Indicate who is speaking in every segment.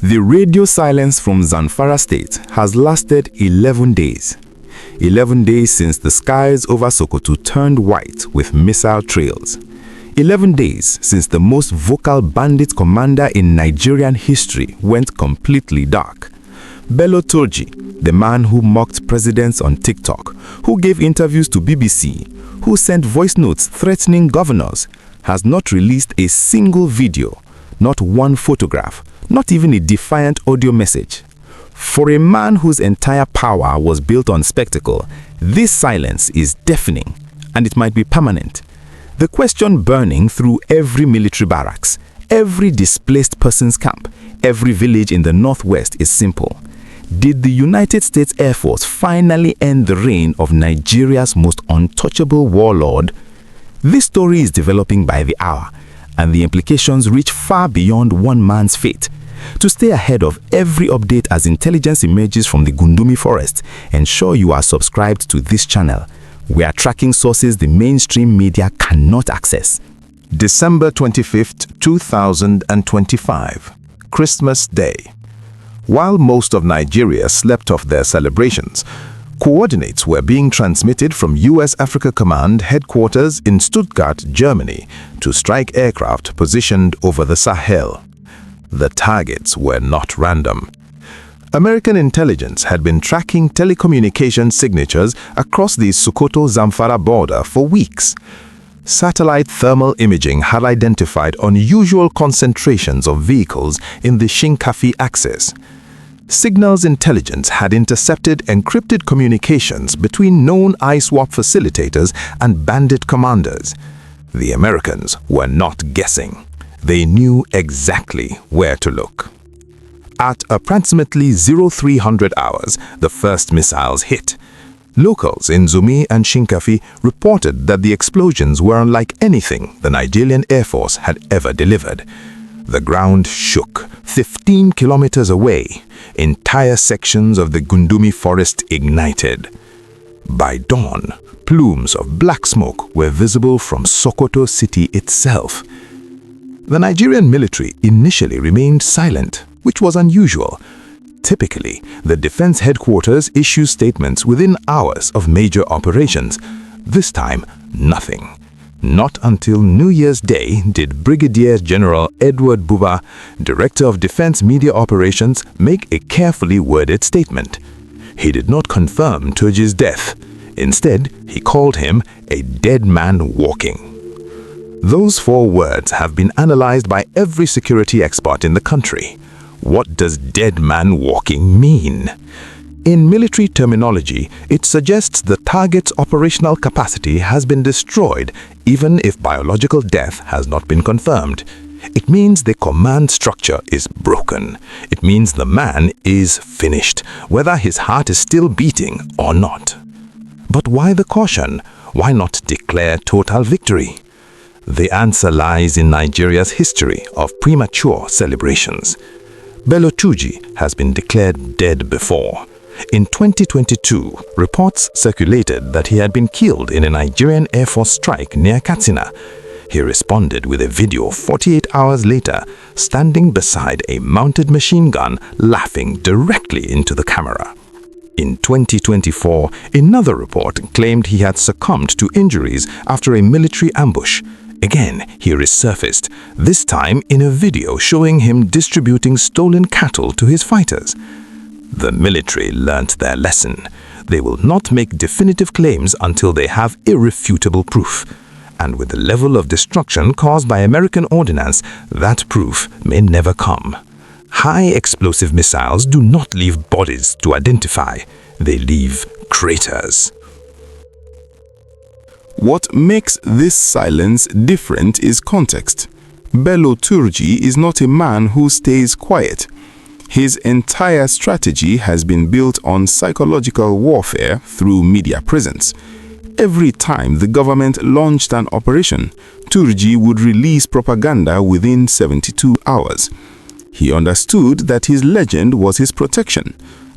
Speaker 1: The radio silence from Zamfara state has lasted 11 days. 11 days since the skies over Sokoto turned white with missile trails. 11 days since the most vocal bandit commander in Nigerian history went completely dark. BELLO TURJI, the man who mocked presidents on TikTok, who gave interviews to BBC, who sent voice notes threatening governors, has not released a single video, not one photograph, not even a defiant audio message. For a man whose entire power was built on spectacle, this silence is deafening, and it might be permanent. The question burning through every military barracks, every displaced person's camp, every village in the northwest is simple. Did the United States Air Force finally end the reign of Nigeria's most untouchable warlord? This story is developing by the hour, and the implications reach far beyond one man's fate. To stay ahead of every update as intelligence emerges from the Gundumi forest, ensure you are subscribed to this channel. We are tracking sources the mainstream media cannot access.
Speaker 2: December 25th, 2025, Christmas Day. While most of Nigeria slept off their celebrations, coordinates were being transmitted from U.S. Africa Command headquarters in Stuttgart, Germany, to strike aircraft positioned over the Sahel. The targets were not random. American intelligence had been tracking telecommunication signatures across the Sokoto-Zamfara border for weeks. Satellite thermal imaging had identified unusual concentrations of vehicles in the Shinkafi axis. Signals intelligence had intercepted encrypted communications between known ISWAP facilitators and bandit commanders. The Americans were not guessing. They knew exactly where to look. At approximately 0300 hours, the first missiles hit. Locals in Zumi and Shinkafi reported that the explosions were unlike anything the Nigerian Air Force had ever delivered. The ground shook. 15 kilometers away, entire sections of the Gundumi forest ignited. By dawn, plumes of black smoke were visible from Sokoto city itself. The Nigerian military initially remained silent, which was unusual. Typically, the defense headquarters issue statements within hours of major operations. This time, nothing. Not until New Year's Day did Brigadier General Edward Buba, Director of Defense Media Operations, make a carefully worded statement. He did not confirm Turji's death. Instead, he called him a dead man walking. Those 4 words have been analyzed by every security expert in the country. What does dead man walking mean? In military terminology, it suggests the target's operational capacity has been destroyed even if biological death has not been confirmed. It means the command structure is broken. It means the man is finished, whether his heart is still beating or not. But why the caution? Why not declare total victory? The answer lies in Nigeria's history of premature celebrations. BELLO TURJI has been declared dead before. In 2022, reports circulated that he had been killed in a Nigerian Air Force strike near Katsina. He responded with a video 48 hours later, standing beside a mounted machine gun, laughing directly into the camera. In 2024, another report claimed he had succumbed to injuries after a military ambush. Again, he resurfaced, this time in a video showing him distributing stolen cattle to his fighters. The military learnt their lesson. They will not make definitive claims until they have irrefutable proof. And with the level of destruction caused by American ordnance, that proof may never come. High explosive missiles do not leave bodies to identify. They leave craters.
Speaker 1: What makes this silence different is context. BELLO TURJI is not a man who stays quiet. His entire strategy has been built on psychological warfare through media presence. Every time the government launched an operation, Turji would release propaganda within 72 hours. He understood that his legend was his protection.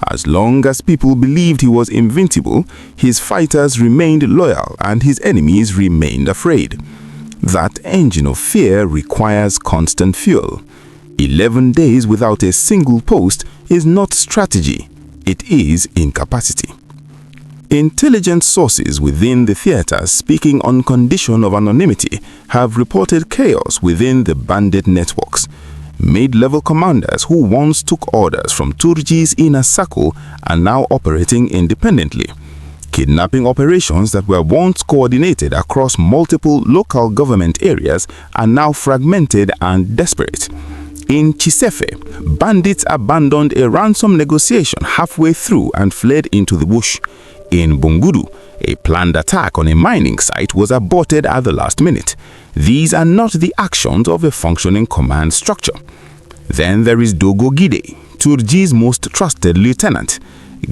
Speaker 1: As long as people believed he was invincible, his fighters remained loyal and his enemies remained afraid. That engine of fear requires constant fuel. 11 days without a single post is not strategy, it is incapacity. Intelligence sources within the theater, speaking on condition of anonymity, have reported chaos within the bandit networks. Mid-level commanders who once took orders from Turji's inner circle are now operating independently. Kidnapping operations that were once coordinated across multiple local government areas are now fragmented and desperate. In Chisefe, bandits abandoned a ransom negotiation halfway through and fled into the bush. In Bungudu, a planned attack on a mining site was aborted at the last minute. These are not the actions of a functioning command structure. Then there is Dogo Gide, Turji's most trusted lieutenant.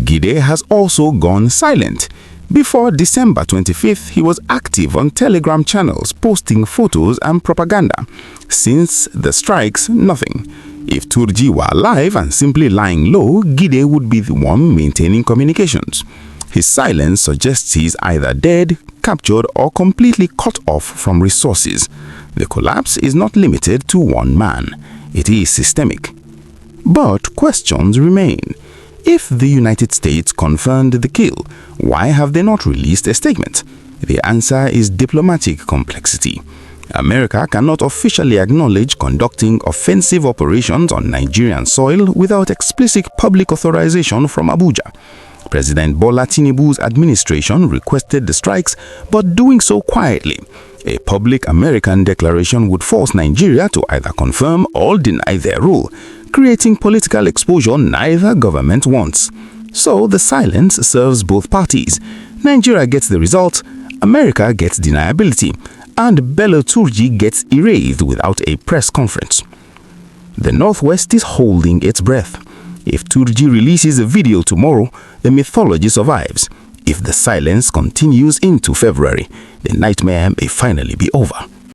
Speaker 1: Gide has also gone silent. Before December 25th, he was active on Telegram channels posting photos and propaganda. Since the strikes, nothing. If Turji were alive and simply lying low, Gide would be the one maintaining communications. His silence suggests he is either dead, captured, or completely cut off from resources. The collapse is not limited to one man. It is systemic. But questions remain. If the United States confirmed the kill, why have they not released a statement? The answer is diplomatic complexity. America cannot officially acknowledge conducting offensive operations on Nigerian soil without explicit public authorization from Abuja. President Bola Tinubu's administration requested the strikes, but doing so quietly. A public American declaration would force Nigeria to either confirm or deny their rule, creating political exposure neither government wants. So the silence serves both parties. Nigeria gets the result, America gets deniability, and BELLO TURJI gets erased without a press conference. The Northwest is holding its breath. If Turji releases a video tomorrow, the mythology survives. If the silence continues into February, the nightmare may finally be over.